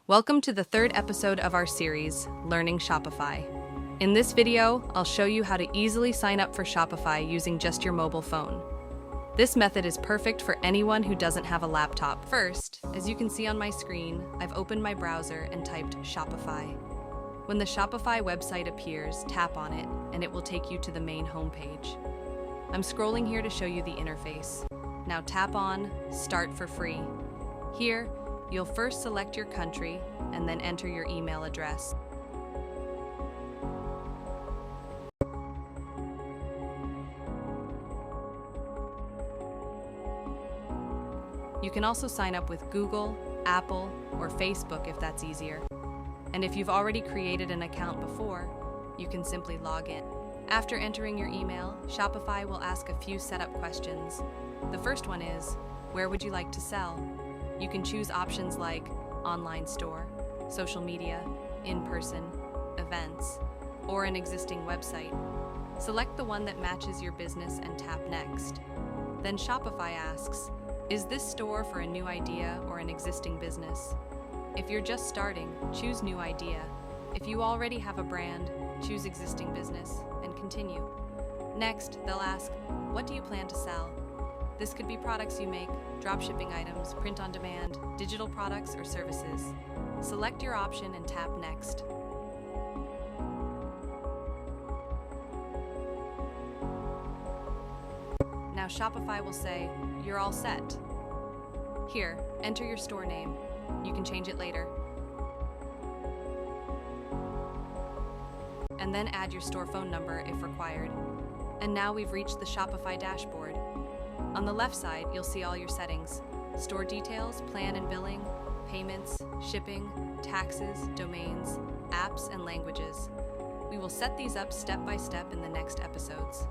Welcome to the third episode of our series, Learning Shopify. In this video, I'll show you how to easily sign up for Shopify using just your mobile phone. This method is perfect for anyone who doesn't have a laptop. First, as you can see on my screen, I've opened my browser and typed Shopify. When the Shopify website appears, tap on it, and it will take you to the main homepage. I'm scrolling here to show you the interface. Now tap on Start for Free. Here, you'll first select your country and then enter your email address. You can also sign up with Google, Apple, or Facebook if that's easier. And if you've already created an account before, you can simply log in. After entering your email, Shopify will ask a few setup questions. The first one is, where would you like to sell? You can choose options like online store, social media, in-person, events, or an existing website. Select the one that matches your business and tap Next. Then Shopify asks, is this store for a new idea or an existing business? If you're just starting, choose New Idea. If you already have a brand, choose Existing Business and continue. Next, they'll ask, what do you plan to sell? This could be products you make, dropshipping items, print on demand, digital products, or services. Select your option and tap Next. Now Shopify will say, you're all set. Here, enter your store name. You can change it later. And then add your store phone number if required. And now we've reached the Shopify dashboard. On the left side, you'll see all your settings: store details, plan and billing, payments, shipping, taxes, domains, apps, and languages. We will set these up step by step in the next episodes.